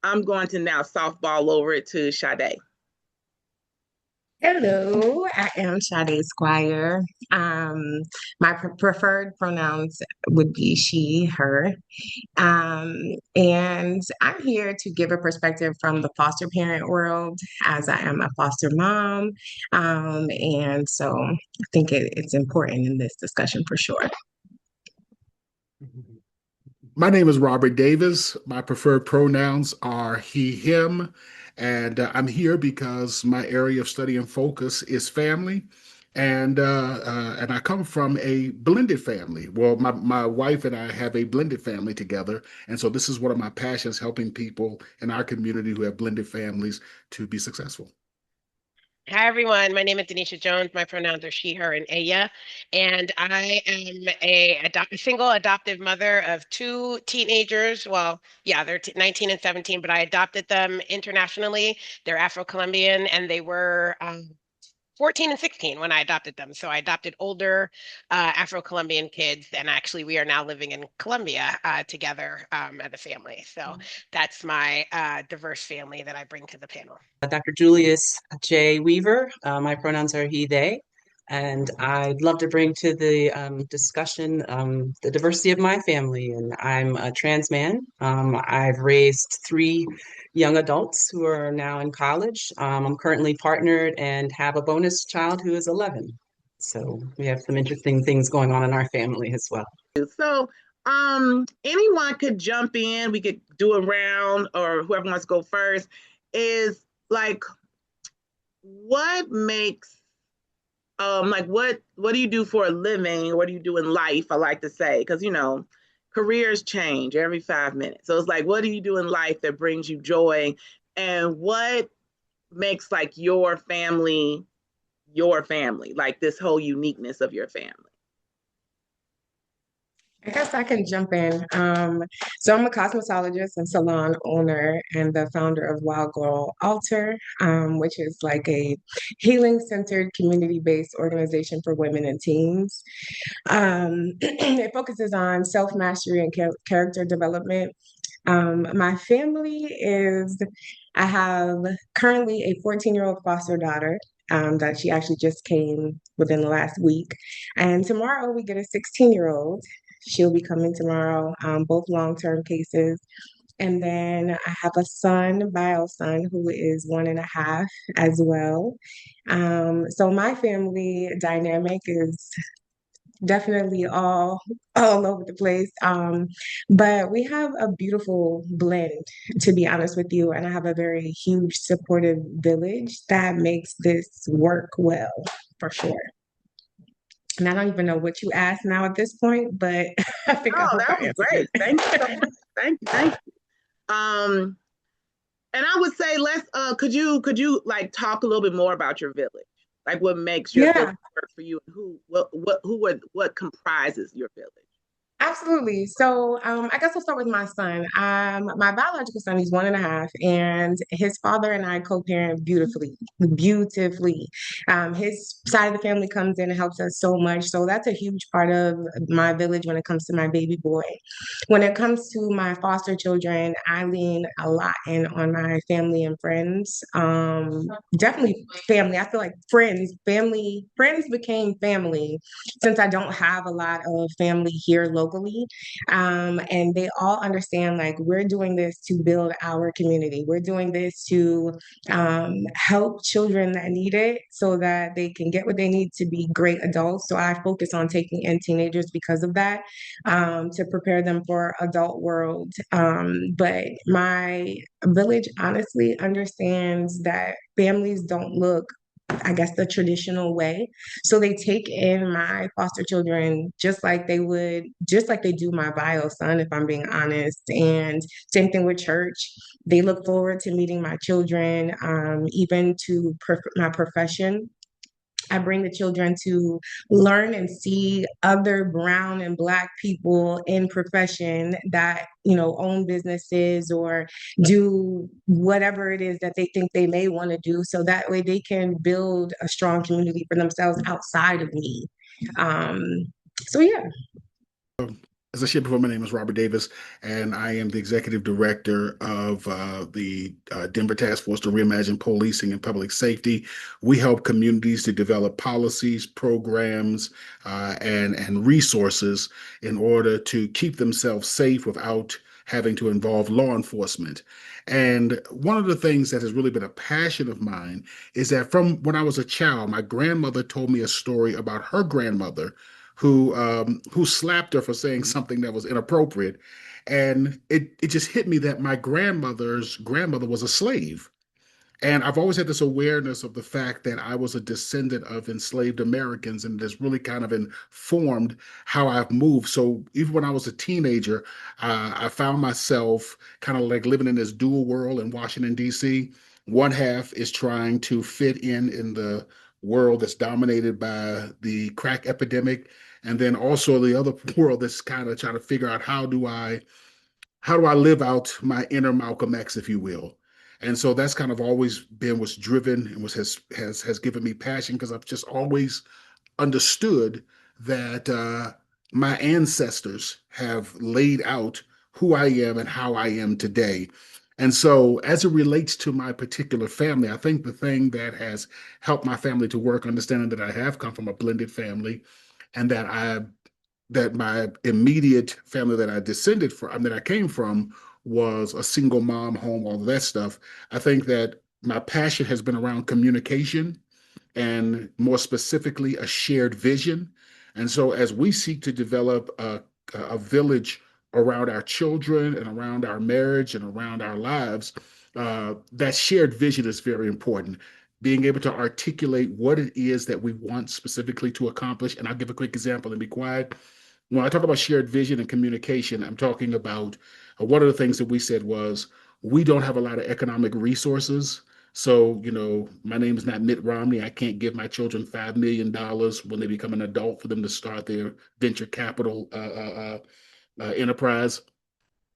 I'm going to now softball over it to Sade. Hello, I am Sade Squire. Um, my preferred pronouns would be she, her. Um, and I'm here to give a perspective from the foster parent world as I am a foster mom. And so I think it's important in this discussion for sure. My name is Robert Davis. My preferred pronouns are he, him, and I'm here because my area of study and focus is family, and I come from a blended family. Well, my wife and I have a blended family together, and so this is one of my passions: helping people in our community who have blended families to be successful. Hi, everyone. My name is Denisha Jones. My pronouns are she, her, and Aya. And I am a single adoptive mother of two teenagers. Well, yeah, they're 19 and 17, but I adopted them internationally. They're Afro-Colombian, and they were 14 and 16 when I adopted them. So I adopted older Afro-Colombian kids, and actually we are now living in Colombia together as a family. So that's my diverse family that I bring to the panel. Dr. Julius J. Weaver. My pronouns are he, they. And I'd love to bring to the discussion the diversity of my family. And I'm a trans man. I've raised three young adults who are now in college. I'm currently partnered and have a bonus child who is 11. So we have some interesting things going on in our family as well. So, anyone could jump in. We could do a round, or whoever wants to go first. Is like, what makes like what do you do for a living? What do you do in life? I like to say, because careers change every 5 minutes. So it's like, what do you do in life that brings you joy, and what makes like your family, like this whole uniqueness of your family? I guess I can jump in. So I'm a cosmetologist and salon owner and the founder of Wild Girl Altar, which is like a healing-centered, community-based organization for women and teens. It focuses on self-mastery and character development. My family is, I have currently a 14-year-old foster daughter. That she actually just came within the last week. And tomorrow we get a 16-year-old. She'll be coming tomorrow, both long-term cases. And then I have a son, bio son, who is 1.5 as well. So my family dynamic is definitely all over the place. But we have a beautiful blend, to be honest with you, and I have a very huge supportive village that makes this work well, for sure. And I don't even know what you asked now at this point, but I Oh, hope I that was answered great. Thank you so it. much. Thank you. And I would say let's could you like talk a little bit more about your village? Like what makes your village Yeah. work for you, and what comprises your village? Absolutely. So, I guess I'll start with my son. My biological son, he's 1.5, and his father and I co-parent beautifully, beautifully. His side of the family comes in and helps us so much. So that's a huge part of my village when it comes to my baby boy. When it comes to my foster children, I lean a lot in on my family and friends. Definitely family. I feel like friends became family since I don't have a lot of family here locally. And they all understand like we're doing this to build our community. We're doing this to help children that need it so that they can get what they need to be great adults. So I focus on taking in teenagers because of that, to prepare them for adult world. But my village honestly understands that families don't look, I guess, the traditional way. So they take in my foster children just like they do my bio son, if I'm being honest. And same thing with church. They look forward to meeting my children, even to my profession. I bring the children to learn and see other brown and black people in profession that, own businesses or do whatever it is that they think they may want to do. So that way they can build a strong community for themselves outside of me. Um, so yeah. As I shared before, my name is Robert Davis, and I am the executive director of the Denver Task Force to Reimagine Policing and Public Safety. We help communities to develop policies, programs, and resources in order to keep themselves safe without having to involve law enforcement. And one of the things that has really been a passion of mine is that from when I was a child, my grandmother told me a story about her grandmother who slapped her for saying something that was inappropriate. And it just hit me that my grandmother's grandmother was a slave. And I've always had this awareness of the fact that I was a descendant of enslaved Americans, and this really kind of informed how I've moved. So even when I was a teenager, I found myself kind of like living in this dual world in Washington, D.C. One half is trying to fit in the world that's dominated by the crack epidemic. And then also the other world that's kind of trying to figure out how do I live out my inner Malcolm X, if you will. And so that's kind of always been what's driven and has given me passion because I've just always understood that my ancestors have laid out who I am and how I am today. And so, as it relates to my particular family, I think the thing that has helped my family to work, understanding that I have come from a blended family, and that my immediate family that I descended from, that I came from, was a single mom home, all of that stuff. I think that my passion has been around communication and more specifically, a shared vision. And so, as we seek to develop a village around our children and around our marriage and around our lives, that shared vision is very important. Being able to articulate what it is that we want specifically to accomplish. And I'll give a quick example and be quiet. When I talk about shared vision and communication, I'm talking about one of the things that we said was we don't have a lot of economic resources. So, my name is not Mitt Romney. I can't give my children $5 million when they become an adult for them to start their venture capital enterprise.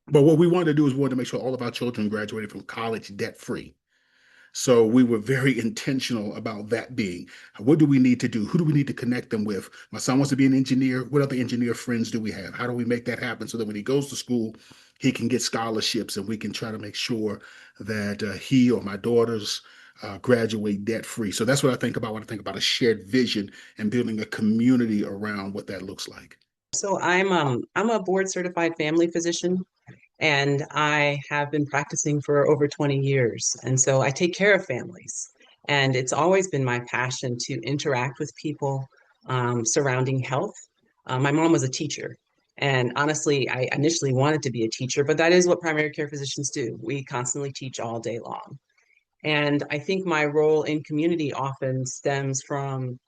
But what we wanted to do is we wanted to make sure all of our children graduated from college debt free. So we were very intentional about that being, what do we need to do? Who do we need to connect them with? My son wants to be an engineer. What other engineer friends do we have? How do we make that happen so that when he goes to school, he can get scholarships and we can try to make sure that he or my daughters graduate debt free. So that's what I think about when I think about a shared vision and building a community around what that looks like. So I'm a board certified family physician, and I have been practicing for over 20 years. And so I take care of families. And it's always been my passion to interact with people surrounding health. My mom was a teacher. And honestly, I initially wanted to be a teacher, but that is what primary care physicians do. We constantly teach all day long. And I think my role in community often stems from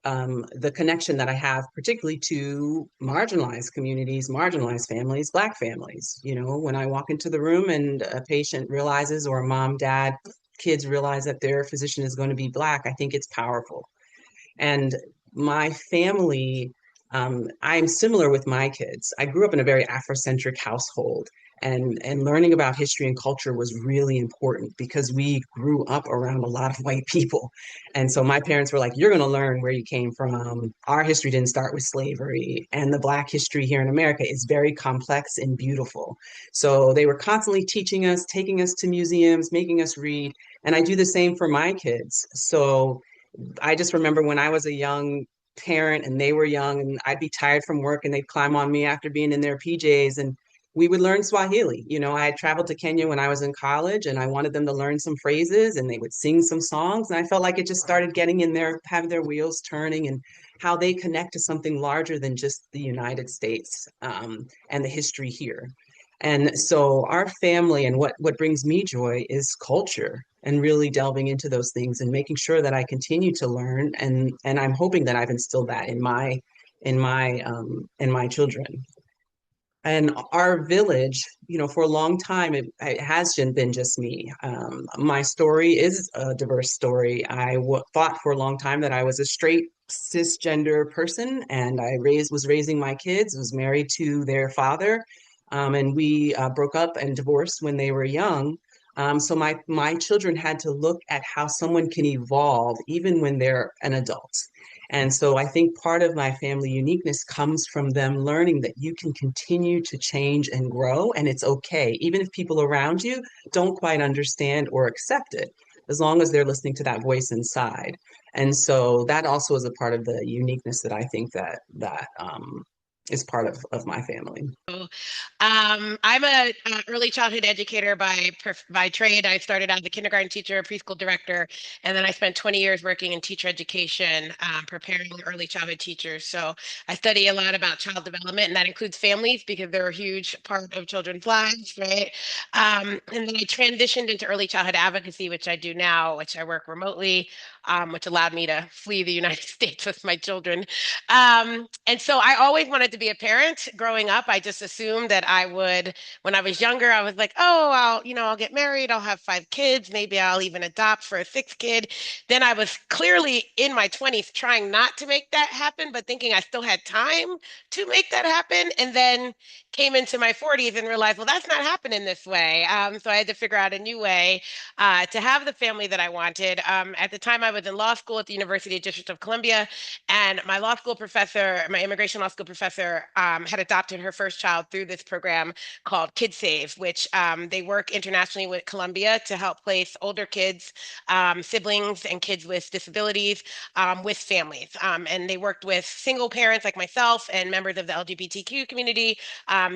the connection that I have, particularly to marginalized communities, marginalized families, Black families. When I walk into the room and a patient realizes, or a mom, dad, kids realize that their physician is going to be Black, I think it's powerful. And my family, I'm similar with my kids. I grew up in a very Afrocentric household, and learning about history and culture was really important because we grew up around a lot of white people. And so my parents were like, you're going to learn where you came from. Our history didn't start with slavery, and the Black history here in America is very complex and beautiful. So they were constantly teaching us, taking us to museums, making us read. And I do the same for my kids. So I just remember when I was a young parent and they were young, and I'd be tired from work and they'd climb on me after being in their PJs, and we would learn Swahili. I had traveled to Kenya when I was in college, and I wanted them to learn some phrases, and they would sing some songs. And I felt like it just started getting in there, having their wheels turning, and how they connect to something larger than just the United States, and the history here. And so our family, and what brings me joy is culture, and really delving into those things and making sure that I continue to learn, and I'm hoping that I've instilled that in my children. And our village, for a long time, it has been just me. My story is a diverse story. Thought for a long time that I was a straight cisgender person, and I was raising my kids, was married to their father, and we broke up and divorced when they were young. So my children had to look at how someone can evolve even when they're an adult. And so I think part of my family uniqueness comes from them learning that you can continue to change and grow, and it's okay, even if people around you don't quite understand or accept it, as long as they're listening to that voice inside. And so that also is a part of the uniqueness that I think that is part of my family. I'm a early childhood educator by trade. I started out as a kindergarten teacher, preschool director, and then I spent 20 years working in teacher education, preparing early childhood teachers. So I study a lot about child development, and that includes families because they're a huge part of children's lives, right? And then I transitioned into early childhood advocacy, which I do now, which I work remotely, which allowed me to flee the United States with my children. And so I always wanted to be a parent growing up. I just assumed that I would, when I was younger, I was like, oh, I'll get married, I'll have 5 kids, maybe I'll even adopt for a sixth kid. Then I was clearly in my 20s trying not to make that happen, but thinking I still had time to make that happen. And then came into my 40s and realized, well, that's not happening this way. So I had to figure out a new way to have the family that I wanted. At the time, I was in law school at the University of District of Columbia, and my law school professor, my immigration law school professor, had adopted her first child through this program called Kid Save, which they work internationally with Columbia to help place older kids, siblings, and kids with disabilities with families. And they worked with single parents like myself and members of the LGBTQ community.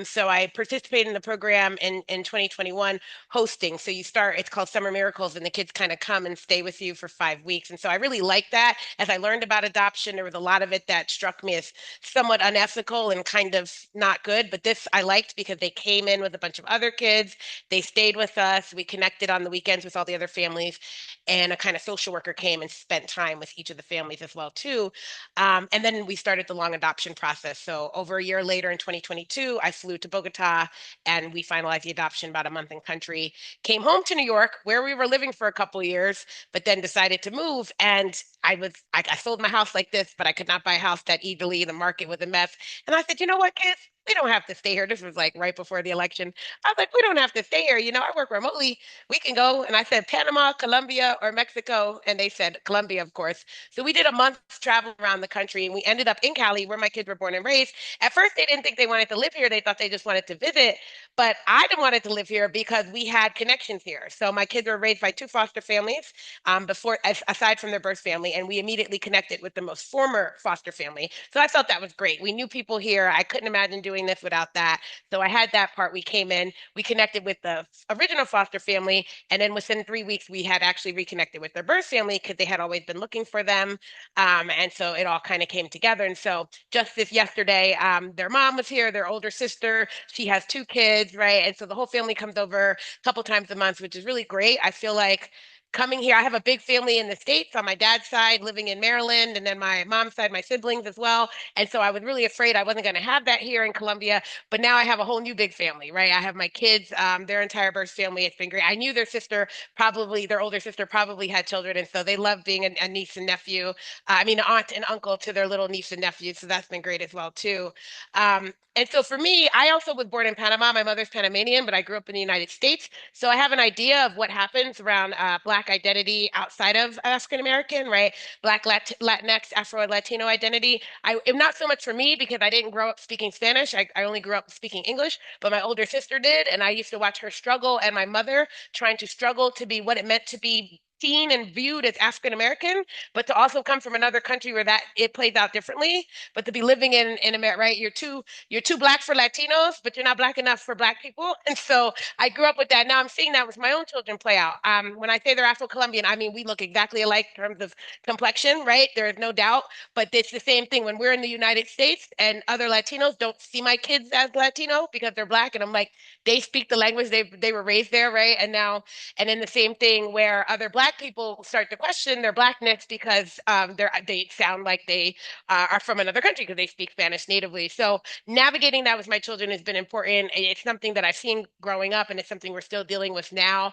So I participated in the program in 2021 hosting. So you start, it's called Summer Miracles, and the kids kind of come and stay with you for 5 weeks. And so I really liked that. As I learned about adoption, there was a lot of it that struck me as somewhat unethical and kind of not good. But this I liked because they came in with a bunch of other kids. They stayed with us. We connected on the weekends with all the other families. And a kind of social worker came and spent time with each of the families as well, too. And then we started the long adoption process. So over a year later in 2022, I flew to Bogota and we finalized the adoption about a month in country. Came home to New York, where we were living for a couple of years, but then decided to move. And I sold my house like this, but I could not buy a house that easily. The market was a mess. And I said, you know what, kids? We don't have to stay here. This was like right before the election. I was like, we don't have to stay here. I work remotely. We can go. And I said, Panama, Colombia, or Mexico. And they said, Colombia, of course. So we did a month's travel around the country and we ended up in Cali, where my kids were born and raised. At first, they didn't think they wanted to live here. They thought they just wanted to visit. But I didn't want to live here because we had connections here. So my kids were raised by 2 foster families aside from their birth family, and we immediately connected with the most former foster family. So I felt that was great. We knew people here. I couldn't imagine doing this without that. So I had that part. We came in, we connected with the original foster family, and then within 3 weeks, we had actually reconnected with their birth family because they had always been looking for them. And so it all kind of came together. And so just this yesterday, their mom was here, their older sister. She has 2 kids, right? And so the whole family comes over a couple times a month, which is really great. I feel like coming here, I have a big family in the States on my dad's side, living in Maryland, and then my mom's side, my siblings as well. And so I was really afraid I wasn't going to have that here in Colombia. But now I have a whole new big family, right? I have my kids, their entire birth family. It's been great. I knew their older sister probably had children. And so they love being a niece and nephew. I mean, an aunt and uncle to their little niece and nephew. So that's been great as well, too. And so for me, I also was born in Panama. My mother's Panamanian, but I grew up in the United States. So I have an idea of what happens around Black identity outside of African American, right? Black Latinx, Afro Latino identity. Not so much for me because I didn't grow up speaking Spanish. I only grew up speaking English, but my older sister did. And I used to watch her struggle and my mother trying to struggle to be what it meant to be seen and viewed as African American, but to also come from another country where that it plays out differently. But to be living in America, right? You're too Black for Latinos, but you're not Black enough for Black people. And so I grew up with that. Now I'm seeing that with my own children play out. When I say they're Afro-Colombian, I mean we look exactly alike in terms of complexion, right? There is no doubt. But it's the same thing when we're in the United States and other Latinos don't see my kids as Latino because they're Black. And I'm like, they speak the language they were raised there, right? And then the same thing where other Black Black people start to question their Blackness because they sound like they are from another country because they speak Spanish natively. So navigating that with my children has been important. It's something that I've seen growing up, and it's something we're still dealing with now.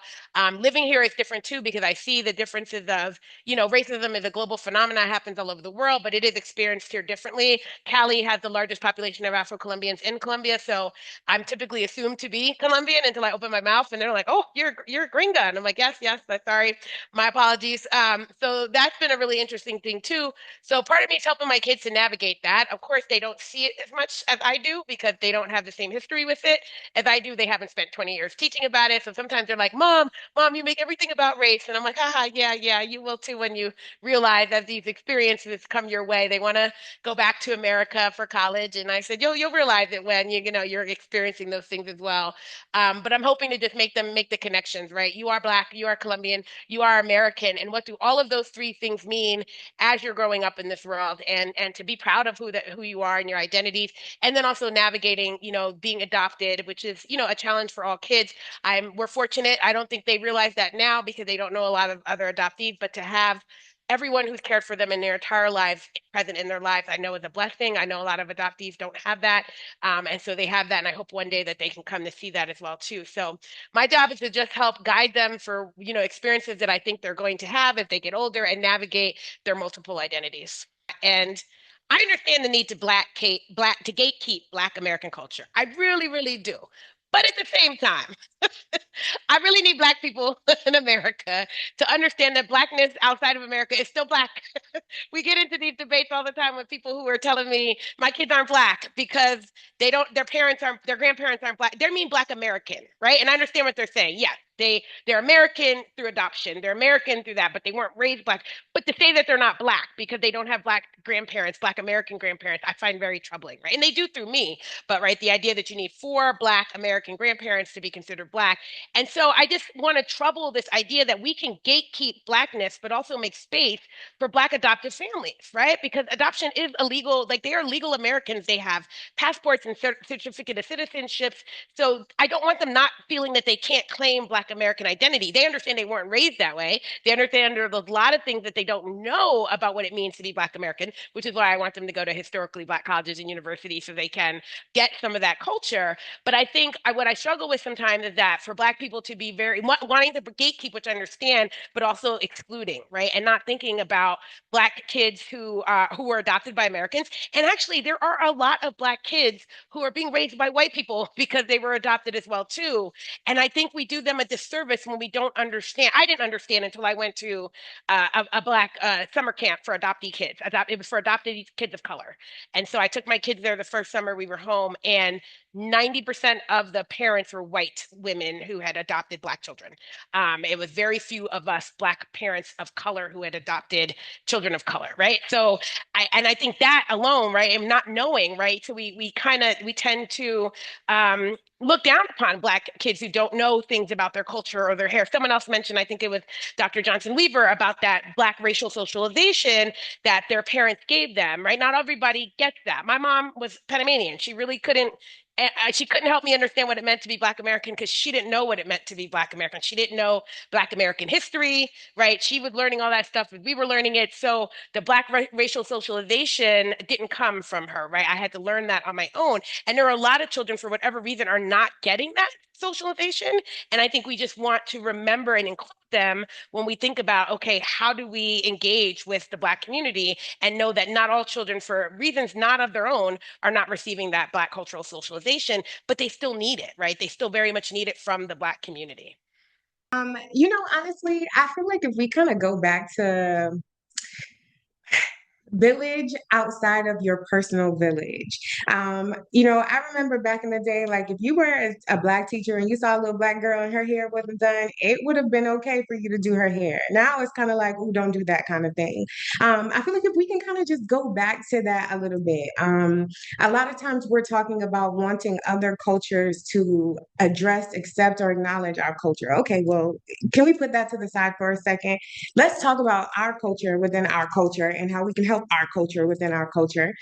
Living here is different too because I see the differences of, racism is a global phenomenon, happens all over the world, but it is experienced here differently. Cali has the largest population of Afro-Colombians in Colombia, so I'm typically assumed to be Colombian until I open my mouth, and they're like, "Oh, you're a gringa," and I'm like, "Yes, yes, sorry, my apologies." So that's been a really interesting thing too. So part of me is helping my kids to navigate that. Of course, they don't see it as much as I do because they don't have the same history with it as I do. They haven't spent 20 years teaching about it, so sometimes they're like, "Mom, you make everything about race," and I'm like, "Haha, yeah, yeah, you will too when you realize as these experiences come your way. They want to go back to America for college." And I said, you'll realize it when you're experiencing those things as well. But I'm hoping to just make them make the connections, right? You are Black, you are Colombian, you are American. And what do all of those three things mean as you're growing up in this world? And to be proud of who you are and your identities. And then also navigating, being adopted, which is, a challenge for all kids. We're fortunate. I don't think they realize that now because they don't know a lot of other adoptees, but to have everyone who's cared for them in their entire lives present in their lives, I know is a blessing. I know a lot of adoptees don't have that. And so they have that. And I hope one day that they can come to see that as well, too. So my job is to just help guide them for, experiences that I think they're going to have as they get older and navigate their multiple identities. And I understand the need to gatekeep Black American culture. I really, really do. But at the same time, I really need Black people in America to understand that Blackness outside of America is still Black. We get into these debates all the time with people who are telling me my kids aren't Black because their grandparents aren't Black. They mean Black American, right? And I understand what they're saying. Yeah, they're American through adoption. They're American through that, but they weren't raised Black. But to say that they're not Black because they don't have Black grandparents, Black American grandparents, I find very troubling, right? And they do through me, but right, the idea that you need 4 Black American grandparents to be considered Black. And so I just want to trouble this idea that we can gatekeep Blackness, but also make space for Black adoptive families, right? Because adoption is illegal. Like they are legal Americans. They have passports and certificate of citizenships. So I don't want them not feeling that they can't claim Black American identity. They understand they weren't raised that way. They understand there's a lot of things that they don't know about what it means to be Black American, which is why I want them to go to historically Black colleges and universities so they can get some of that culture. But I think what I struggle with sometimes is that for Black people to be very wanting to gatekeep, which I understand, but also excluding, right? And not thinking about Black kids who were adopted by Americans. And actually, there are a lot of Black kids who are being raised by white people because they were adopted as well too. And I think we do them a disservice when we don't understand. I didn't understand until I went to a Black summer camp for adoptee kids. It was for adopted kids of color. And so I took my kids there the first summer we were home, and 90% of the parents were white women who had adopted Black children. It was very few of us Black parents of color who had adopted children of color, right? So I think that alone, right, and not knowing, right? So we tend to look down upon Black kids who don't know things about their culture or their hair. Someone else mentioned, I think it was Dr. Johnson Weaver, about that Black racial socialization that their parents gave them, right? Not everybody gets that. My mom was Panamanian. She really couldn't she couldn't help me understand what it meant to be Black American because she didn't know what it meant to be Black American. She didn't know Black American history, right? She was learning all that stuff as we were learning it. So the Black racial socialization didn't come from her, right? I had to learn that on my own. And there are a lot of children, for whatever reason, are not getting that socialization. And I think we just want to remember and include them when we think about, okay, how do we engage with the Black community and know that not all children, for reasons not of their own, are not receiving that Black cultural socialization, but they still need it, right? They still very much need it from the Black community. Honestly, I feel like if we kind of go back to village outside of your personal village. I remember back in the day, like if you were a Black teacher and you saw a little Black girl and her hair wasn't done, it would have been okay for you to do her hair. Now it's kind of like, oh, don't do that kind of thing. I feel like if we can kind of just go back to that a little bit. A lot of times we're talking about wanting other cultures to address, accept, or acknowledge our culture. Okay, well, can we put that to the side for a second? Let's talk about our culture within our culture and how we can help our culture within our culture.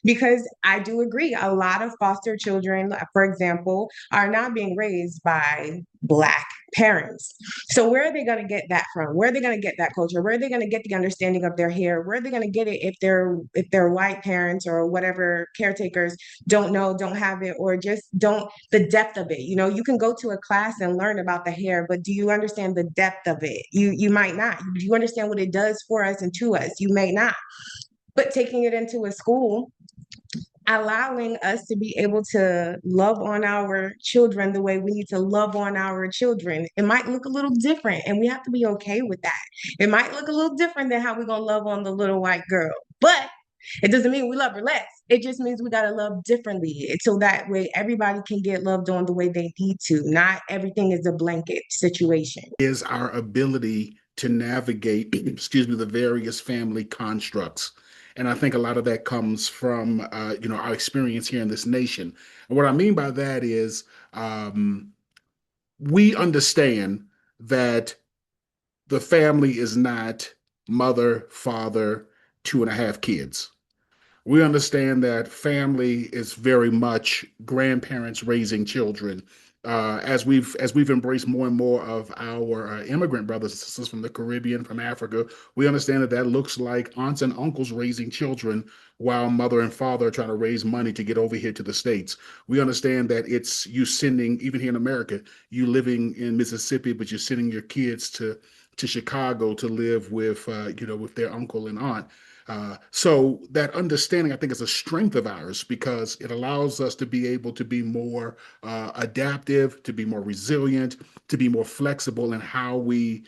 Because I do agree, a lot of foster children, for example, are not being raised by Black parents. So where are they going to get that from? Where are they going to get that culture? Where are they going to get the understanding of their hair? Where are they going to get it if their white parents or whatever caretakers don't know, don't have it, or just don't the depth of it? You know, you can go to a class and learn about the hair, but do you understand the depth of it? You might not. Do you understand what it does for us and to us? You may not. But taking it into a school, allowing us to be able to love on our children the way we need to love on our children. It might look a little different, and we have to be okay with that. It might look a little different than how we're going to love on the little white girl, but it doesn't mean we love her less. It just means we got to love differently. So that way everybody can get loved on the way they need to. Not everything is a blanket situation. Is our ability to navigate, excuse me, the various family constructs. And I think a lot of that comes from, our experience here in this nation. And what I mean by that is we understand that the family is not mother, father, 2.5 kids. We understand that family is very much grandparents raising children. As we've embraced more and more of our immigrant brothers and sisters from the Caribbean, from Africa, we understand that that looks like aunts and uncles raising children while mother and father are trying to raise money to get over here to the States. We understand that it's you sending, even here in America, you living in Mississippi, but you're sending your kids to Chicago to live with their uncle and aunt. So that understanding, I think, is a strength of ours because it allows us to be able to be more adaptive, to be more resilient, to be more flexible in how we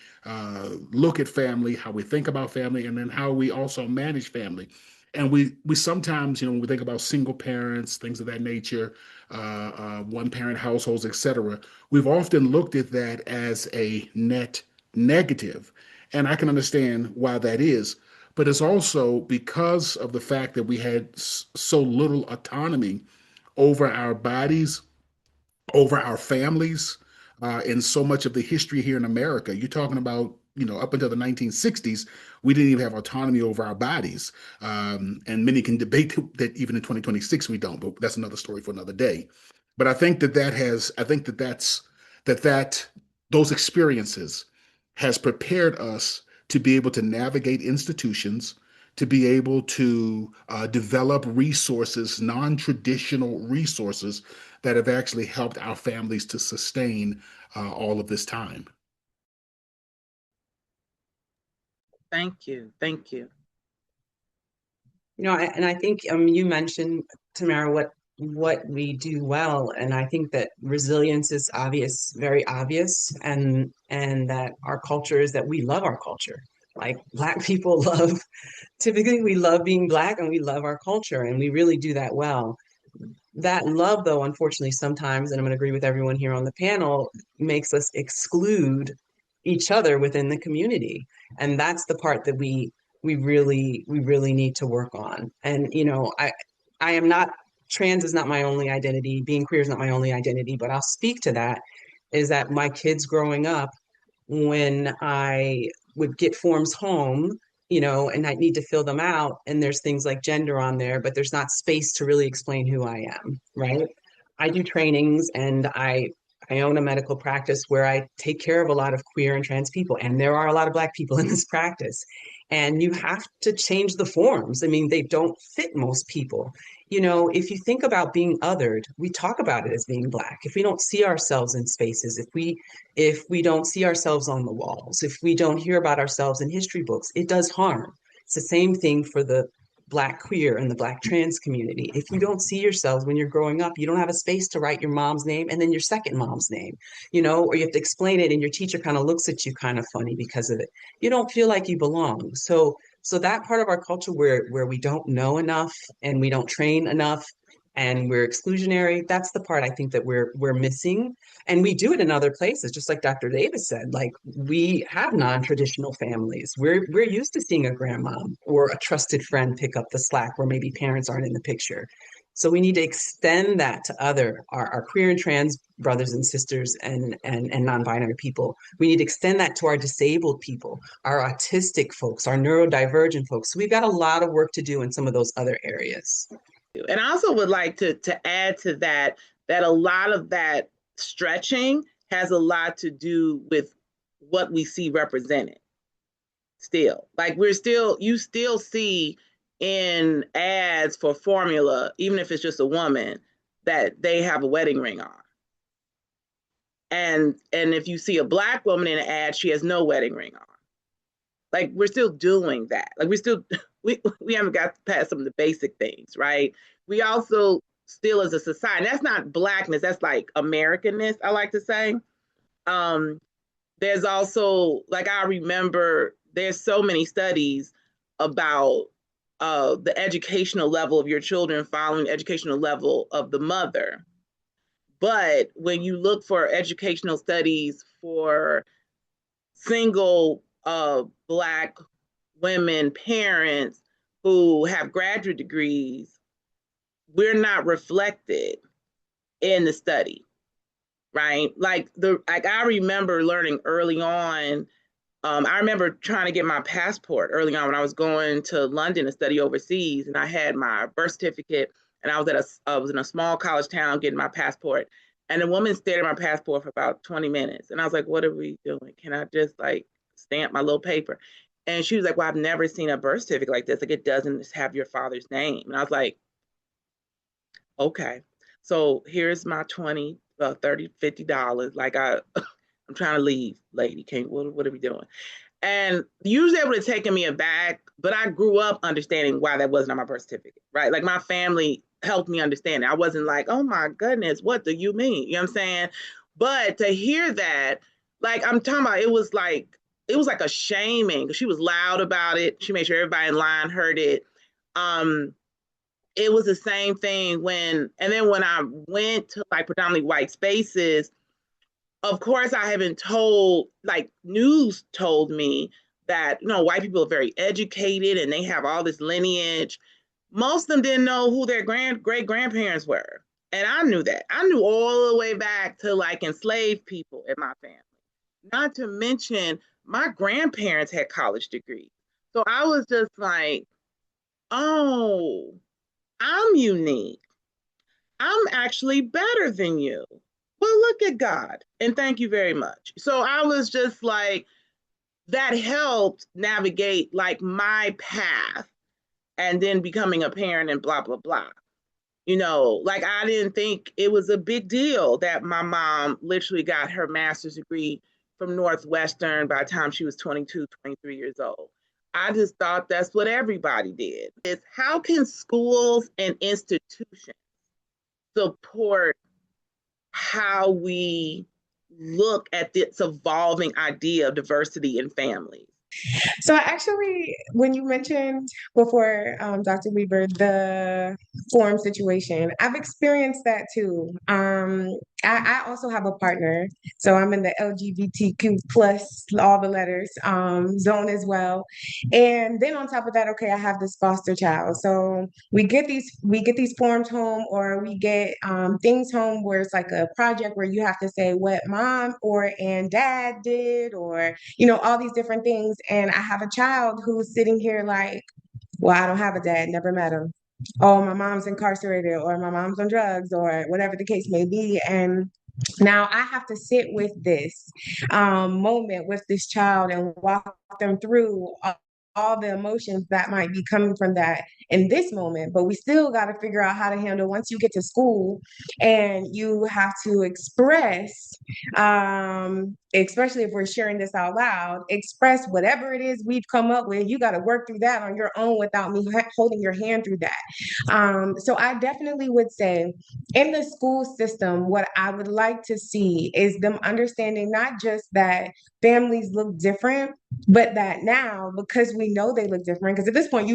look at family, how we think about family, and then how we also manage family. And we sometimes, when we think about single parents, things of that nature, one parent households, etc., we've often looked at that as a net negative. And I can understand why that is, but it's also because of the fact that we had so little autonomy over our bodies, over our families, and so much of the history here in America. You're talking about, up until the 1960s, we didn't even have autonomy over our bodies. And many can debate that even in 2026 we don't, but that's another story for another day. But I think that those experiences has prepared us to be able to navigate institutions, to be able to develop resources, non-traditional resources that have actually helped our families to sustain all of this time. Thank you. Thank you. And I think you mentioned, Tamara, what we do well, and I think that resilience is obvious, very obvious, and that our culture is that we love our culture. Like Black people love, typically we love being Black and we love our culture, and we really do that well. That love, though, unfortunately, sometimes, and I'm going to agree with everyone here on the panel, makes us exclude each other within the community, and that's the part that we really need to work on. And I am not, trans is not my only identity, being queer is not my only identity, but I'll speak to that. Is that my kids growing up, when I would get forms home, and I need to fill them out, and there's things like gender on there, but there's not space to really explain who I am, right? I do trainings, and I own a medical practice where I take care of a lot of queer and trans people, and there are a lot of Black people in this practice. And you have to change the forms. I mean, they don't fit most people. If you think about being othered, we talk about it as being Black. If we don't see ourselves in spaces, if we don't see ourselves on the walls, if we don't hear about ourselves in history books, it does harm. It's the same thing for the Black queer and the Black trans community. If you don't see yourselves when you're growing up, you don't have a space to write your mom's name and then your second mom's name, or you have to explain it and your teacher kind of looks at you kind of funny because of it. You don't feel like you belong. So that part of our culture where we don't know enough and we don't train enough and we're exclusionary, that's the part I think that we're missing. And we do it in other places, just like Dr. Davis said. Like, we have non-traditional families. We're used to seeing a grandmom or a trusted friend pick up the slack where maybe parents aren't in the picture. So we need to extend that to our queer and trans brothers and sisters and non-binary people. We need to extend that to our disabled people, our autistic folks, our neurodivergent folks. So we've got a lot of work to do in some of those other areas. And I also would like to add to that a lot of that stretching has a lot to do with what we see represented still. Like you still see in ads for formula, even if it's just a woman, that they have a wedding ring on. And if you see a Black woman in an ad, she has no wedding ring on. Like, we're still doing that. Like, we haven't got past some of the basic things, right? We also still, as a society, that's not Blackness, that's like Americanness, I like to say. There's also, like, I remember there's so many studies about the educational level of your children following the educational level of the mother. But when you look for educational studies for single Black women parents who have graduate degrees, we're not reflected in the study, right? Like I remember learning early on. I remember trying to get my passport early on when I was going to London to study overseas, and I had my birth certificate, and I was in a small college town getting my passport, and the woman stared at my passport for about 20 minutes, and I was like, "What are we doing? Can I just like stamp my little paper?" And she was like, "Well, I've never seen a birth certificate like this. Like, it doesn't have your father's name." And I was like, "Okay, so here's my 20, 30, $50. Like I'm trying to leave, lady. What are we doing?" And usually it would have taken me aback, but I grew up understanding why that wasn't on my birth certificate, right? Like, my family helped me understand it. I wasn't like, "Oh my goodness, what do you mean?" You know what I'm saying? But to hear that, like, I'm talking about, it was like a shaming. She was loud about it. She made sure everybody in line heard it. It was the same thing and then when I went to like predominantly white spaces, of course, I have been told, like, news told me that, white people are very educated and they have all this lineage. Most of them didn't know who their great grandparents were. And I knew that. I knew all the way back to like enslaved people in my family. Not to mention, my grandparents had college degrees. So I was just like, oh, I'm unique. I'm actually better than you. Well, look at God. And thank you very much. So I was just like, that helped navigate like my path and then becoming a parent and blah, blah, blah. Like, I didn't think it was a big deal that my mom literally got her master's degree from Northwestern by the time she was 22, 23 years old. I just thought that's what everybody did. It's how can schools and institutions support how we look at this evolving idea of diversity in families? So actually, when you mentioned before, Dr. Weaver, the form situation, I've experienced that too. I also have a partner, so I'm in the LGBTQ plus all the letters zone as well. And then on top of that, okay, I have this foster child. So we get these forms home, or we get things home where it's like a project where you have to say what mom and dad did, or all these different things. And I have a child who's sitting here like, well, I don't have a dad, never met him. Oh, my mom's incarcerated, or my mom's on drugs, or whatever the case may be. And now I have to sit with this moment with this child and walk them through all the emotions that might be coming from that in this moment. But we still got to figure out how to handle once you get to school and you have to express, especially if we're sharing this out loud, express whatever it is we've come up with. You got to work through that on your own without me holding your hand through that. So I definitely would say in the school system, what I would like to see is them understanding not just that families look different, but that now, because we know they look different, because at this point,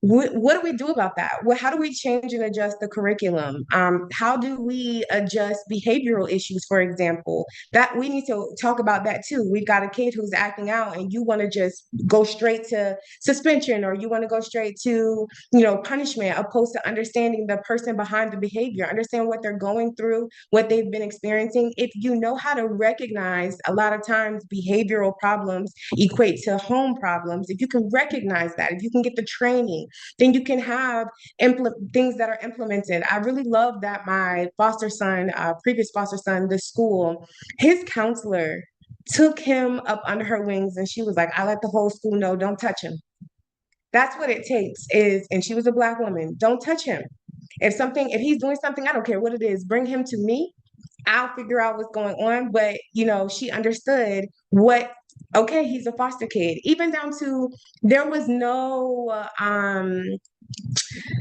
what do we do about that? How do we change and adjust the curriculum? How do we adjust behavioral issues, for example? That we need to talk about that too. We've got a kid who's acting out and you want to just go straight to suspension, or you want to go straight to, punishment, opposed to understanding the person behind the behavior, understand what they're going through, what they've been experiencing. If you know how to recognize, a lot of times behavioral problems equate to home problems. If you can recognize that, if you can get the training then you can have things that are implemented. I really love that my foster son, previous foster son, the school, his counselor took him up under her wings, and she was like, I let the whole school know, don't touch him. That's what it takes is, and she was a Black woman, don't touch him. If he's doing something, I don't care what it is, bring him to me. I'll figure out what's going on. But, she understood okay, he's a foster kid, even down to there was no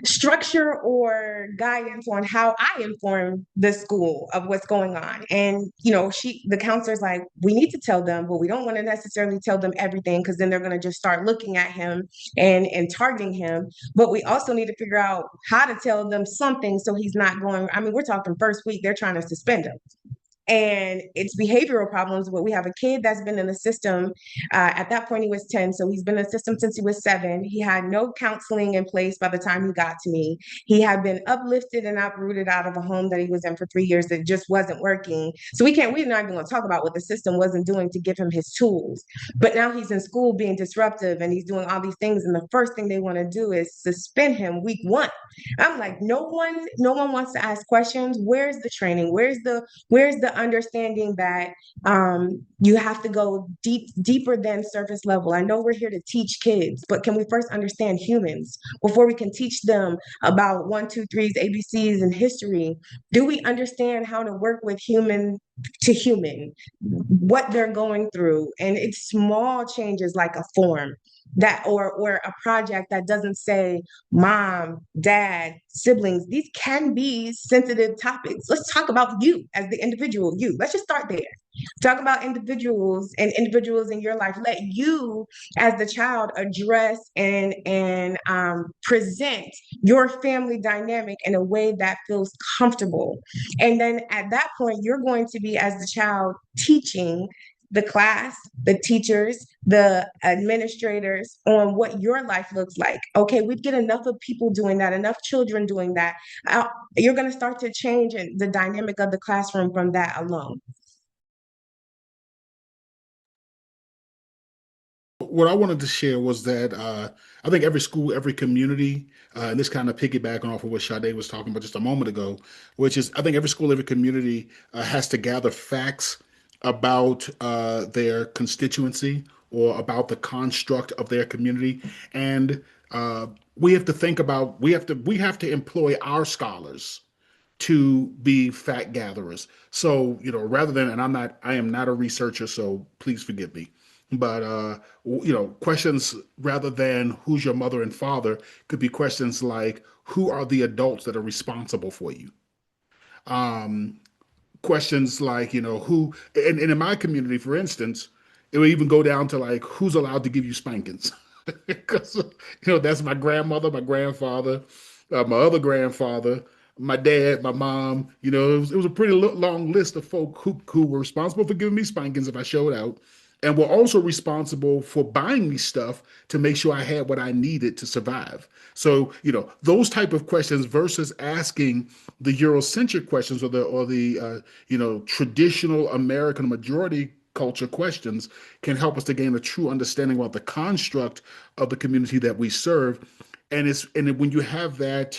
structure or guidance on how I inform the school of what's going on. And, the counselor's like, we need to tell them, but we don't want to necessarily tell them everything because then they're going to just start looking at him and targeting him. But we also need to figure out how to tell them something so he's not going. I mean, we're talking first week, they're trying to suspend him, and it's behavioral problems. But we have a kid that's been in the system. At that point, he was 10. So he's been in the system since he was 7. He had no counseling in place by the time he got to me. He had been uplifted and uprooted out of a home that he was in for 3 years that just wasn't working. So we're not even going to talk about what the system wasn't doing to give him his tools. But now he's in school being disruptive and he's doing all these things. And the first thing they want to do is suspend him week 1. I'm like, no one wants to ask questions. Where's the training? Where's the understanding that you have to go deeper than surface level? I know we're here to teach kids, but can we first understand humans before we can teach them about 1, 2, 3's, ABCs, and history? Do we understand how to work with human to human, what they're going through? And it's small changes like a form that or a project that doesn't say mom, dad, siblings. These can be sensitive topics. Let's talk about you as the individual. Let's just start there. Talk about individuals and individuals in your life. Let you as the child address and present your family dynamic in a way that feels comfortable. And then at that point, you're going to be, as the child, teaching the class, the teachers, the administrators on what your life looks like. Okay, we get enough of people doing that, enough children doing that. You're going to start to change the dynamic of the classroom from that alone. What I wanted to share was that I think every school, every community, and this kind of piggybacking off of what Sade was talking about just a moment ago, which is I think every school, every community has to gather facts about their constituency or about the construct of their community, and we have to think about we have to employ our scholars to be fact gatherers. So, rather than, and I am not a researcher, so please forgive me. But, questions rather than who's your mother and father could be questions like, who are the adults that are responsible for you? Um, Questions like, who, and in my community, for instance, it would even go down to like, who's allowed to give you spankings? Because, that's my grandmother, my grandfather, my other grandfather, my dad, my mom. It was a pretty long list of folk who were responsible for giving me spankings if I showed out, and were also responsible for buying me stuff to make sure I had what I needed to survive. So, those type of questions versus asking the Eurocentric questions or the traditional American majority culture questions can help us to gain a true understanding about the construct of the community that we serve. And when you have that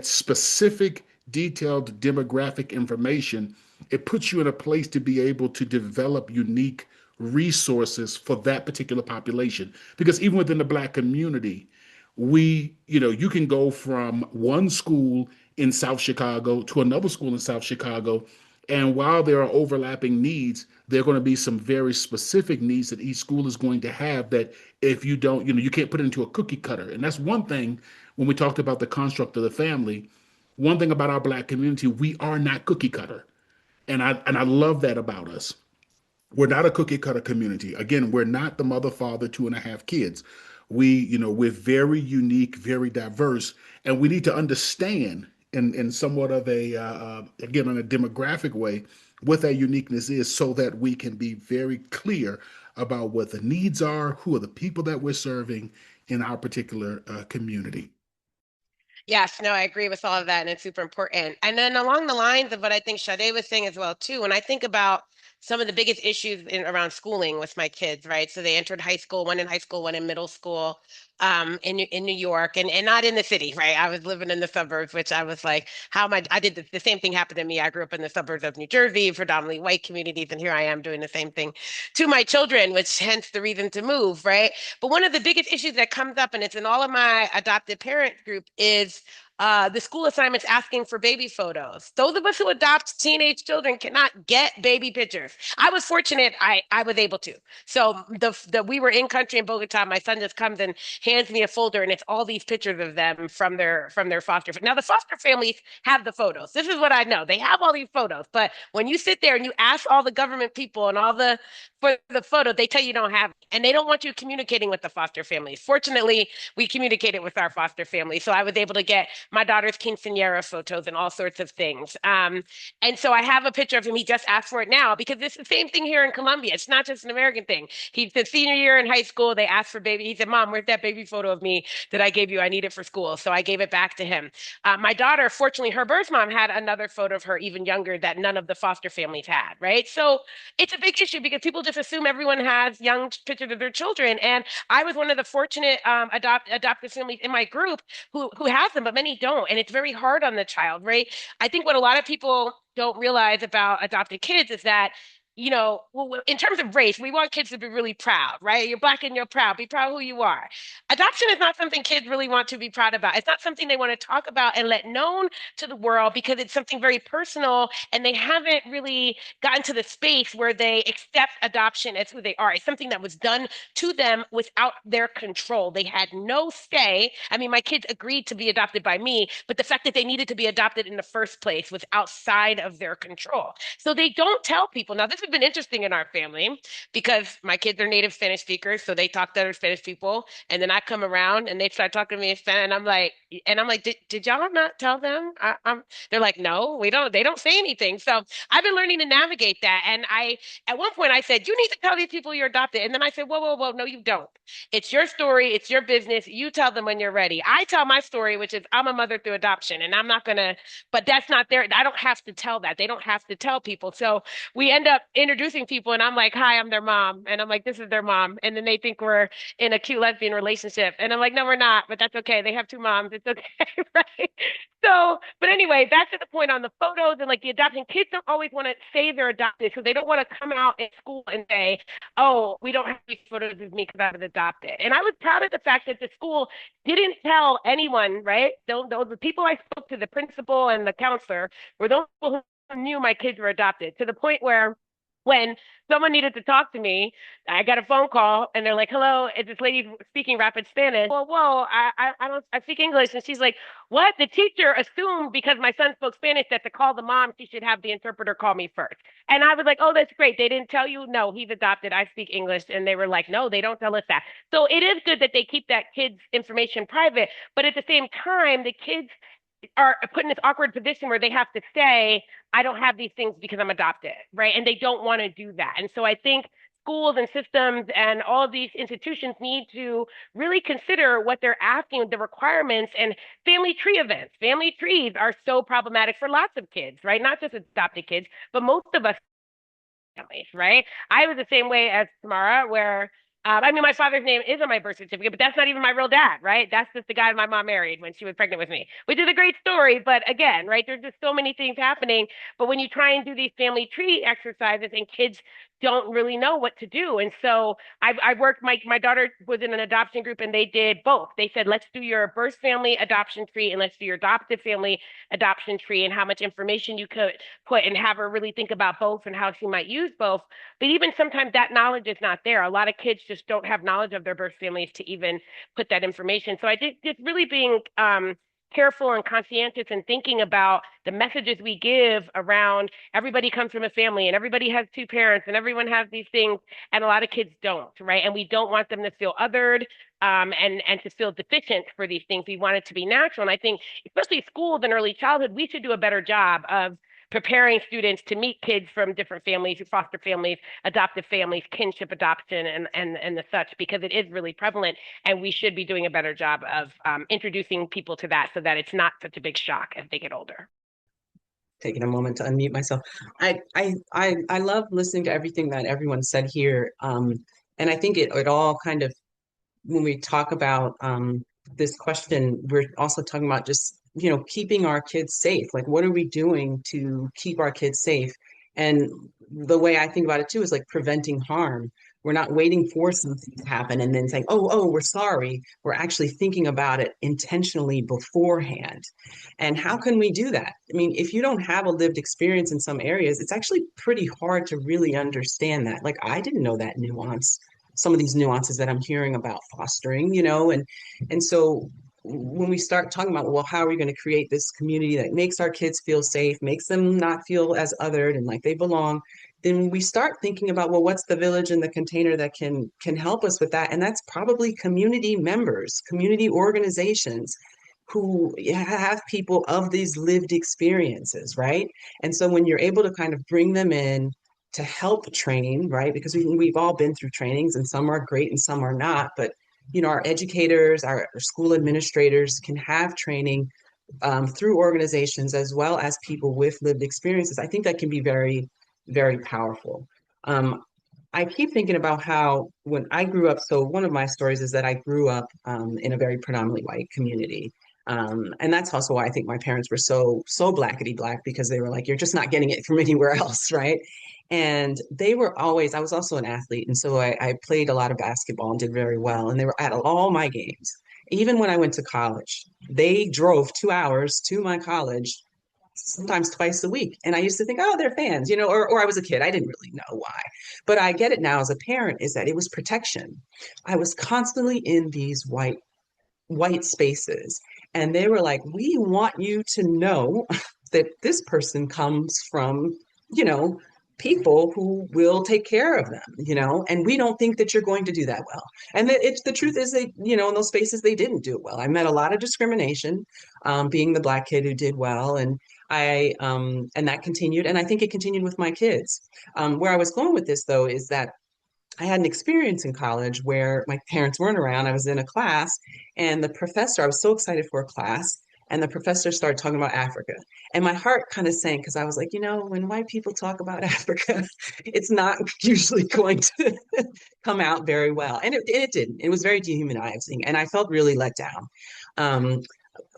specific detailed demographic information, it puts you in a place to be able to develop unique resources for that particular population. Because even within the Black community, you can go from one school in South Chicago to another school in South Chicago. And while there are overlapping needs, there are going to be some very specific needs that each school is going to have that if you don't, you can't put it into a cookie cutter. And that's one thing when we talked about the construct of the family. One thing about our Black community, we are not cookie cutter. And I love that about us. We're not a cookie cutter community. Again, we're not the mother, father, 2.5 kids. We're very unique, very diverse, and we need to understand in somewhat of again, in a demographic way, what that uniqueness is so that we can be very clear about what the needs are, who are the people that we're serving in our particular community. Yes, no, I agree with all of that, and it's super important. And then along the lines of what I think Sade was saying as well too, when I think about some of the biggest issues around schooling with my kids, right? So they entered high school, one in high school, one in middle school, in New York, and not in the city, right? I was living in the suburbs, which I was like, how am I? I did the same thing happened to me. I grew up in the suburbs of New Jersey, predominantly white communities, and here I am doing the same thing to my children, which hence the reason to move, right? But one of the biggest issues that comes up, and it's in all of my adopted parent group, is the school assignments asking for baby photos. Those of us who adopt teenage children cannot get baby pictures. I was fortunate; I was able to. So the we were in country in Bogota. My son just comes and hands me a folder, and it's all these pictures of them from their foster. Now the foster families have the photos. This is what I know. They have all these photos, but when you sit there and you ask all the government people and all the for the photo, they tell you don't have it. And they don't want you communicating with the foster families. Fortunately, we communicated with our foster family. So I was able to get my daughter's quinceanera photos and all sorts of things. And so I have a picture of him. He just asked for it now because it's the same thing here in Colombia. It's not just an American thing. He's the senior year in high school. They asked for baby. He said, Mom, where's that baby photo of me that I gave you? I need it for school. So I gave it back to him. My daughter, fortunately, her birth mom had another photo of her even younger that none of the foster families had, right? So it's a big issue because people just assume everyone has young pictures of their children. And I was one of the fortunate adoptive families in my group who has them, but many don't. And it's very hard on the child, right? I think what a lot of people don't realize about adopted kids is that well, in terms of race, we want kids to be really proud, right? You're Black and you're proud. Be proud of who you are. Adoption is not something kids really want to be proud about. It's not something they want to talk about and let known to the world because it's something very personal and they haven't really gotten to the space where they accept adoption as who they are. It's something that was done to them without their control. They had no say. I mean, my kids agreed to be adopted by me, but the fact that they needed to be adopted in the first place was outside of their control. So they don't tell people. Now, this has been interesting in our family because my kids are native Spanish speakers, so they talk to other Spanish people, and then I come around and they start talking to me in Spanish, and I'm like, did y'all not tell them? They're like, no, we don't. They don't say anything. So I've been learning to navigate that. And at one point, I said, you need to tell these people you're adopted. And then I said, whoa, whoa, whoa, no, you don't. It's your story. It's your business. You tell them when you're ready. I tell my story, which is I'm a mother through adoption, and I'm not going to, but that's not there. I don't have to tell that. They don't have to tell people. So we end up introducing people, and I'm like, hi, I'm their mom. And I'm like, this is their mom. And then they think we're in a cute lesbian relationship. And I'm like, no, we're not, but that's okay. They have two moms. It's okay. Right. So, but anyway, back to the point on the photos and like the adoption. Kids don't always want to say they're adopted because they don't want to come out in school and say, "Oh, we don't have these photos of me because I was adopted." And I was proud of the fact that the school didn't tell anyone, right? Those the people I spoke to, the principal and the counselor, were those people who knew my kids were adopted to the point where when someone needed to talk to me, I got a phone call and they're like, "Hello, is this lady speaking rapid Spanish?" Whoa, I don't I speak English, and she's like, "What?" The teacher assumed because my son spoke Spanish that to call the mom, she should have the interpreter call me first. And I was like, "Oh, that's great. They didn't tell you? No, he's adopted. I speak English." And they were like, "No, they don't tell us that." So it is good that they keep that kid's information private, but at the same time, the kids are put in this awkward position where they have to say, I don't have these things because I'm adopted, right? And they don't want to do that. And so I think schools and systems and all of these institutions need to really consider what they're asking, the requirements and family tree events. Family trees are so problematic for lots of kids, right? Not just adopted kids, but most of us families, right? I was the same way as Tamara, where I mean, my father's name is on my birth certificate, but that's not even my real dad, right? That's just the guy my mom married when she was pregnant with me, which is a great story. But again, right, there's just so many things happening. But when you try and do these family tree exercises and kids don't really know what to do. And so I worked, my daughter was in an adoption group and they did both. They said, let's do your birth family adoption tree and let's do your adoptive family adoption tree and how much information you could put and have her really think about both and how she might use both. But even sometimes that knowledge is not there. A lot of kids just don't have knowledge of their birth families to even put that information. So I think just really being careful and conscientious and thinking about the messages we give around everybody comes from a family and everybody has two parents and everyone has these things and a lot of kids don't, right? And we don't want them to feel othered and to feel deficient for these things. We want it to be natural. And I think especially schools and early childhood, we should do a better job of preparing students to meet kids from different families, foster families, adoptive families, kinship adoption, and the such, because it is really prevalent, and we should be doing a better job of introducing people to that so that it's not such a big shock as they get older. Taking a moment to unmute myself. I love listening to everything that everyone said here. And I think it all kind of, when we talk about this question, we're also talking about just, keeping our kids safe. Like, what are we doing to keep our kids safe? And the way I think about it too is like preventing harm. We're not waiting for something to happen and then saying, oh, we're sorry. We're actually thinking about it intentionally beforehand. And how can we do that? I mean, if you don't have a lived experience in some areas, it's actually pretty hard to really understand that. Like, I didn't know that nuance, some of these nuances that I'm hearing about fostering, and so when we start talking about, well, how are we going to create this community that makes our kids feel safe, makes them not feel as othered and like they belong, then we start thinking about, well, what's the village and the container that can help us with that? And that's probably community members, community organizations who have people of these lived experiences, right? And so when you're able to kind of bring them in to help train, right? Because we've all been through trainings and some are great and some are not, but our educators, our school administrators can have training through organizations as well as people with lived experiences. I think that can be very, very powerful. I keep thinking about how when I grew up, so one of my stories is that I grew up in a very predominantly white community. And that's also why I think my parents were so blackety black, because they were like, you're just not getting it from anywhere else, right? And they were always, I was also an athlete. And so I played a lot of basketball and did very well. And they were at all my games. Even when I went to college, they drove 2 hours to my college, sometimes twice a week. And I used to think, oh, they're fans, or I was a kid. I didn't really know why. But I get it now as a parent, is that it was protection. I was constantly in these white spaces. And they were like, we want you to know that this person comes from, you know, people who will take care of them, and we don't think that you're going to do that well. And the truth is, they, in those spaces, they didn't do it well. I met a lot of discrimination, being the Black kid who did well. And and that continued. And I think it continued with my kids. Where I was going with this, though, is that I had an experience in college where my parents weren't around. I was in a class, and the professor, I was so excited for a class, and the professor started talking about Africa. And my heart kind of sank, because I was like, when white people talk about Africa, it's not usually going to come out very well. And it didn't. It was very dehumanizing, and I felt really let down.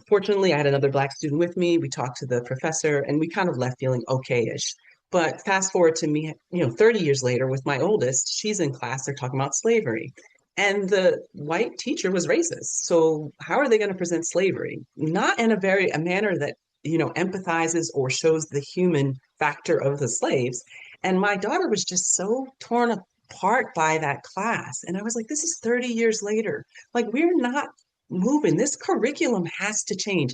Fortunately, I had another Black student with me. We talked to the professor, and we kind of left feeling okay-ish. But fast forward to me, 30 years later with my oldest, she's in class, they're talking about slavery. And the white teacher was racist. So how are they going to present slavery? Not in a manner that, empathizes or shows the human factor of the slaves. And my daughter was just so torn apart by that class. And I was like, this is 30 years later. Like, we're not moving. This curriculum has to change.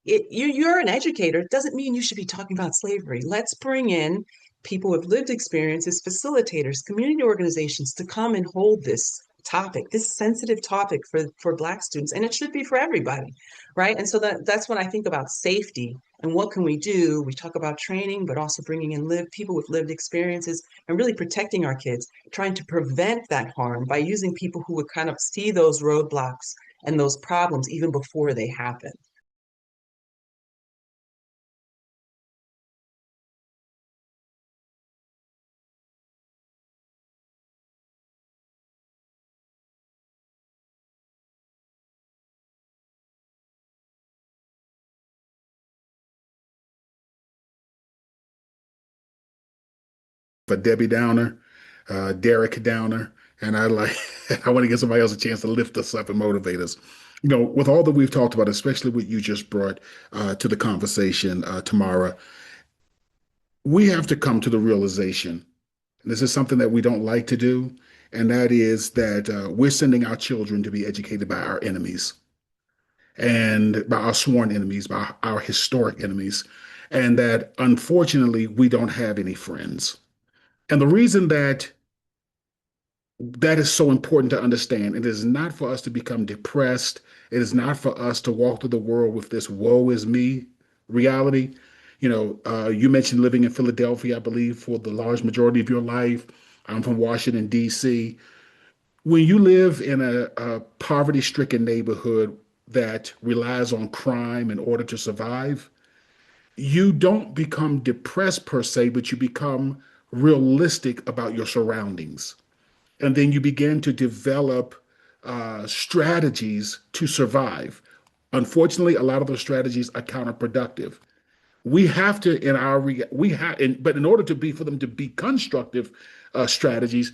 You're an educator. It doesn't mean you should be talking about slavery. Let's bring in people with lived experiences, facilitators, community organizations to come and hold this topic, this sensitive topic for Black students. And it should be for everybody, right? And so that's when I think about safety and what can we do. We talk about training, but also bringing in people with lived experiences and really protecting our kids, trying to prevent that harm by using people who would kind of see those roadblocks and those problems even before they happen. For Debbie Downer, Derek Downer, and I want to give somebody else a chance to lift us up and motivate us. With all that we've talked about, especially what you just brought to the conversation, Tamara, we have to come to the realization, and this is something that we don't like to do, and that is that we're sending our children to be educated by our enemies and by our sworn enemies, by our historic enemies, and that unfortunately we don't have any friends. And the reason that is so important to understand, it is not for us to become depressed. It is not for us to walk through the world with this woe is me reality. You mentioned living in Philadelphia, I believe, for the large majority of your life. I'm from Washington, D.C. When you live in a poverty-stricken neighborhood that relies on crime in order to survive, you don't become depressed per se, but you become realistic about your surroundings. And then you begin to develop strategies to survive. Unfortunately, a lot of those strategies are counterproductive. We have to, in our we have, but in order to be for them to be constructive strategies,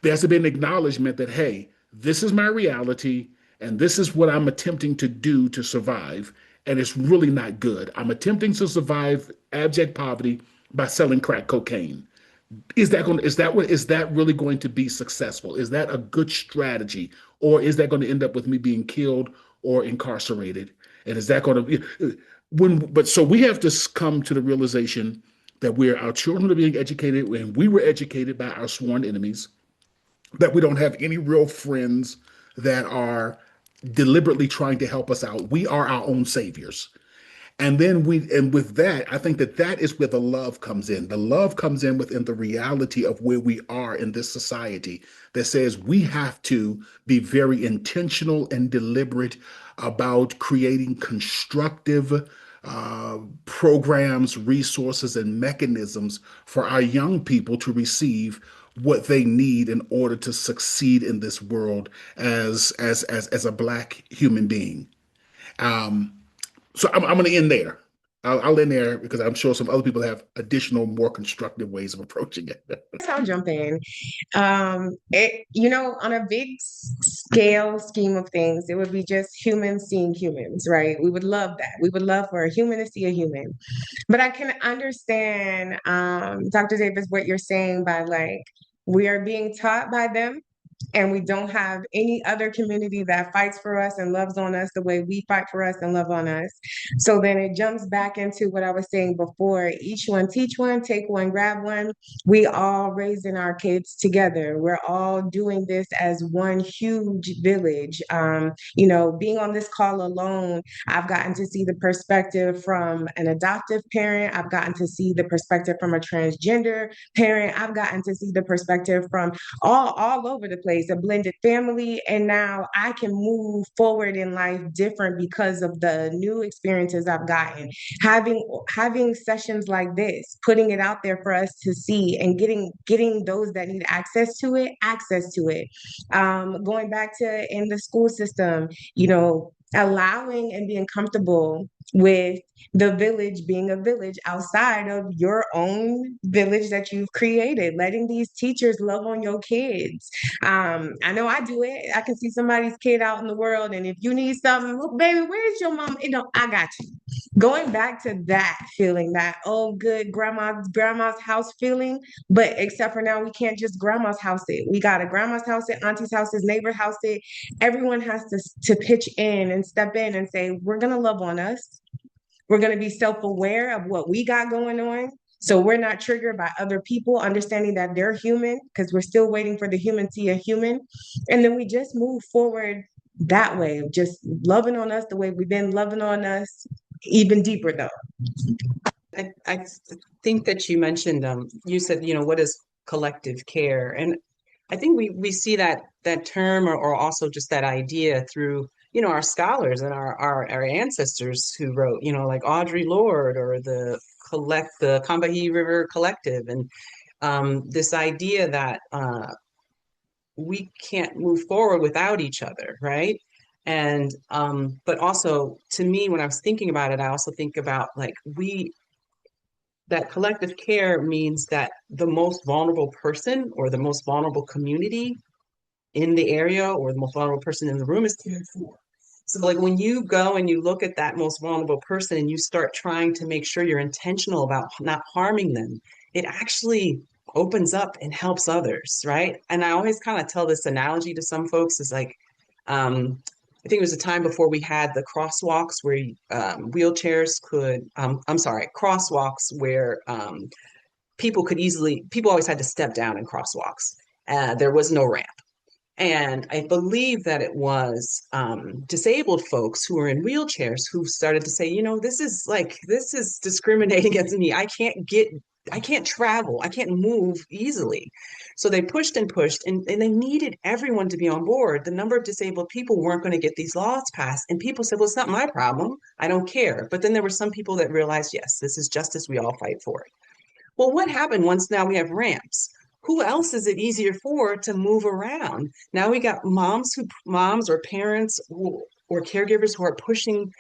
there has to be an acknowledgement that, hey, this is my reality, and this is what I'm attempting to do to survive, and it's really not good. I'm attempting to survive abject poverty by selling crack cocaine. Is that really going to be successful? Is that a good strategy, or is that going to end up with me being killed or incarcerated? And is that going to be when? But so we have to come to the realization that our children are being educated, and we were educated by our sworn enemies, that we don't have any real friends that are deliberately trying to help us out. We are our own saviors. And with that, I think that is where the love comes in. The love comes in within the reality of where we are in this society that says we have to be very intentional and deliberate about creating constructive programs, resources, and mechanisms for our young people to receive what they need in order to succeed in this world as a Black human being. Um, so I'm going to end there. I'll end there because I'm sure some other people have additional, more constructive ways of approaching it. I'll jump in. On a big scale scheme of things, it would be just humans seeing humans, right? We would love that. We would love for a human to see a human. But I can understand, Dr. Davis, what you're saying by like, we are being taught by them and we don't have any other community that fights for us and loves on us the way we fight for us and love on us. So then it jumps back into what I was saying before: each one teach one, take one, grab one. We all raising our kids together. We're all doing this as one huge village. Being on this call alone, I've gotten to see the perspective from an adoptive parent. I've gotten to see the perspective from a transgender parent. I've gotten to see the perspective from all over the place, a blended family. And now I can move forward in life different because of the new experiences I've gotten. Having sessions like this, putting it out there for us to see, and getting those that need access to it. Going back to in the school system, allowing and being comfortable with the village being a village outside of your own village that you've created, letting these teachers love on your kids. I know I do it. I can see somebody's kid out in the world, and if you need something, look, baby, where's your mom? I got you. Going back to that feeling, that oh good grandma's house feeling, but except for now we can't just grandma's house it. We got a grandma's house it, auntie's house it, neighbor house it. Everyone has to pitch in and step in and say, we're gonna love on us. We're going to be self-aware of what we got going on. So we're not triggered by other people, understanding that they're human, because we're still waiting for the human to see a human. And then we just move forward that way of just loving on us the way we've been loving on us, even deeper though. I think that you mentioned, you said, what is collective care? And I think we see that term or also just that idea through, our scholars and our ancestors who wrote, like Audre Lorde or the Combahee River Collective. And this idea that we can't move forward without each other, right? And but also to me, when I was thinking about it, I also think about like that collective care means that the most vulnerable person or the most vulnerable community in the area or the most vulnerable person in the room is cared for. So like when you go and you look at that most vulnerable person and you start trying to make sure you're intentional about not harming them, it actually opens up and helps others, right? And I always kind of tell this analogy to some folks is like, I think it was a time before we had the crosswalks where wheelchairs could, crosswalks where people always had to step down in crosswalks. There was no ramp. And I believe that it was disabled folks who were in wheelchairs who started to say, this is discriminating against me. I can't travel, I can't move easily. So they pushed and pushed, and they needed everyone to be on board. The number of disabled people weren't going to get these laws passed. And people said, well, it's not my problem. I don't care. But then there were some people that realized, yes, this is justice we all fight for. Well, what happened once now we have ramps? Who else is it easier for to move around? Now we got moms or parents or caregivers who are pushing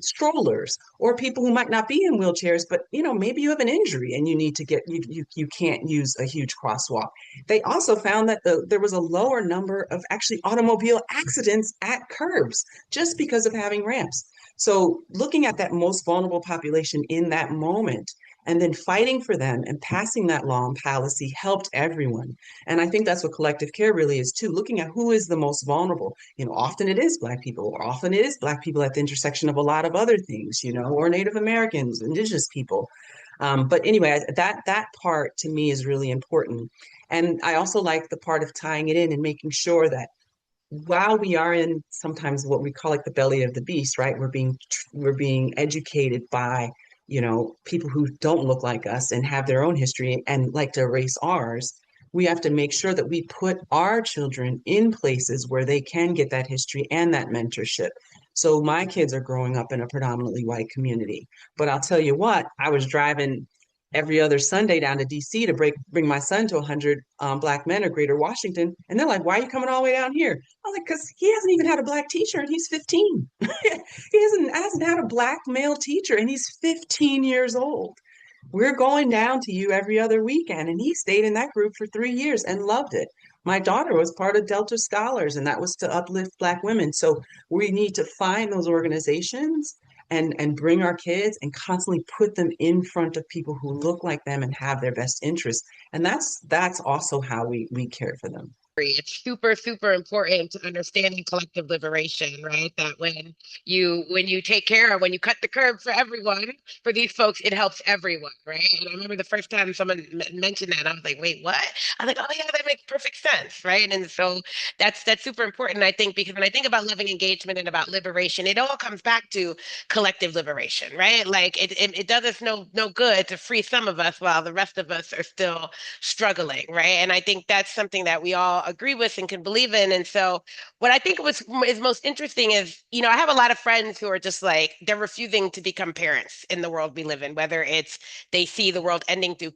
strollers, or people who might not be in wheelchairs, but maybe you have an injury and you need to get you can't use a huge crosswalk. They also found that there was a lower number of actually automobile accidents at curbs just because of having ramps. So looking at that most vulnerable population in that moment and then fighting for them and passing that law and policy helped everyone. And I think that's what collective care really is too, looking at who is the most vulnerable. Often it is Black people, or often it is Black people at the intersection of a lot of other things, or Native Americans, Indigenous people. But anyway, that part to me is really important. And I also like the part of tying it in and making sure that while we are in sometimes what we call like the belly of the beast, right? We're being educated by, people who don't look like us and have their own history and like to erase ours. We have to make sure that we put our children in places where they can get that history and that mentorship. So my kids are growing up in a predominantly white community. But I'll tell you what, I was driving every other Sunday down to DC to bring my son to 100 Black men of Greater Washington. And they're like, why are you coming all the way down here? I was like, because he hasn't even had a Black teacher and he's 15. He hasn't had a Black male teacher and he's 15 years old. We're going down to you every other weekend. And he stayed in that group for 3 years and loved it. My daughter was part of Delta Scholars, and that was to uplift Black women. So we need to find those organizations and bring our kids and constantly put them in front of people who look like them and have their best interests. And that's also how we care for them. It's super, super important to understanding collective liberation, right? That when you take care of, when you cut the curb for everyone, for these folks, it helps everyone, right? And I remember the first time someone mentioned that, I was like, wait, what? I was like, oh yeah, that makes perfect sense, right? And so that's super important, I think, because when I think about loving engagement and about liberation, it all comes back to collective liberation, right? Like it does us no good to free some of us while the rest of us are still struggling, right? And I think that's something that we all agree with and can believe in. And so, what I think is most interesting is, I have a lot of friends who are just like they're refusing to become parents in the world we live in, whether it's they see the world ending through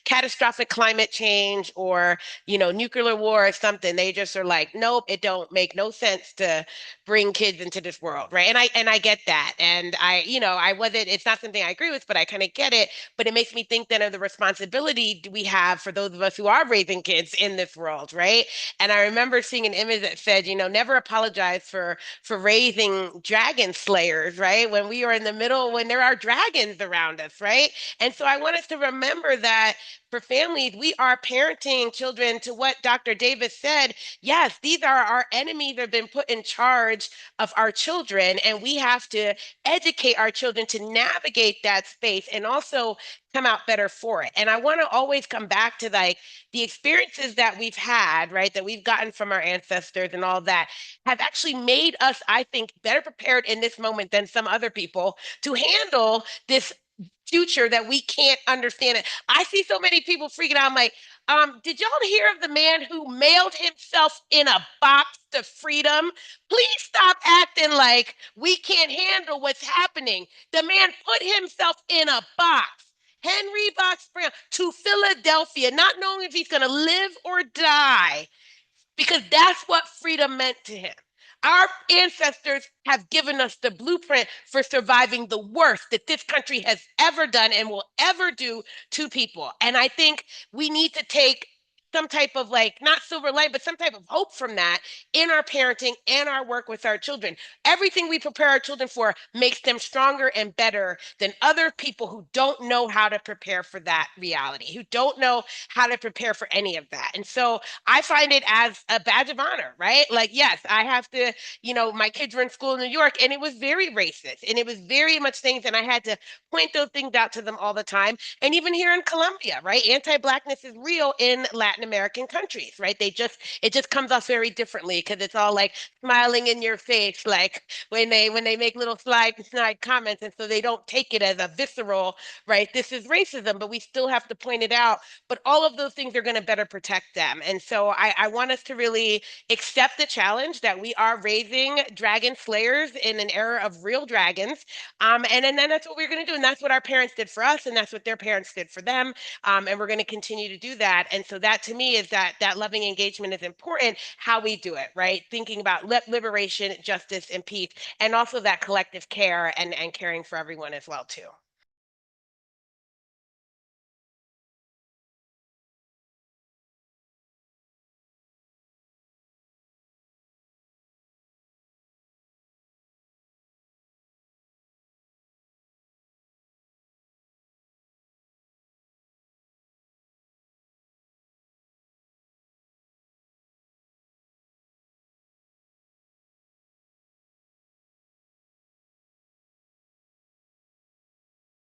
catastrophic climate change or nuclear war or something. They just are like, nope, it don't make no sense to bring kids into this world, right? And I get that, and I wasn't. It's not something I agree with, but I kind of get it. But it makes me think then of the responsibility we have for those of us who are raising kids in this world, right? And I remember seeing an image that said, never apologize for raising dragon slayers, right? When we are in the middle, when there are dragons around us, right? And so I want us to remember that for families, we are parenting children to what Dr. Davis said. Yes, these are our enemies that have been put in charge of our children, and we have to educate our children to navigate that space and also come out better for it. And I want to always come back to like the experiences that we've had, right, that we've gotten from our ancestors and all that have actually made us, I think, better prepared in this moment than some other people to handle this future that we can't understand it. I see so many people freaking out. I'm like, did y'all hear of the man who mailed himself in a box to freedom? Please stop acting like we can't handle what's happening. The man put himself in a box. Henry Box Brown to Philadelphia, not knowing if he's going to live or die, because that's what freedom meant to him. Our ancestors have given us the blueprint for surviving the worst that this country has ever done and will ever do to people. And I think we need to take some type of like, not silver light, but some type of hope from that in our parenting and our work with our children. Everything we prepare our children for makes them stronger and better than other people who don't know how to prepare for that reality, who don't know how to prepare for any of that. And so I find it as a badge of honor, right? Like, yes, I have to, my kids were in school in New York and it was very racist and it was very much things. And I had to point those things out to them all the time. And even here in Colombia, right? Anti-Blackness is real in Latin Latin American countries, right? It just comes off very differently because it's all like smiling in your face, like when they make little snide comments, and so they don't take it as a visceral, right? This is racism, but we still have to point it out. But all of those things are going to better protect them. And so I want us to really accept the challenge that we are raising dragon slayers in an era of real dragons. And then that's what we're going to do. And that's what our parents did for us. And that's what their parents did for them. And we're going to continue to do that. And so that to me is that loving engagement is important, how we do it, right? Thinking about liberation, justice, and peace, and also that collective care and caring for everyone as well, too.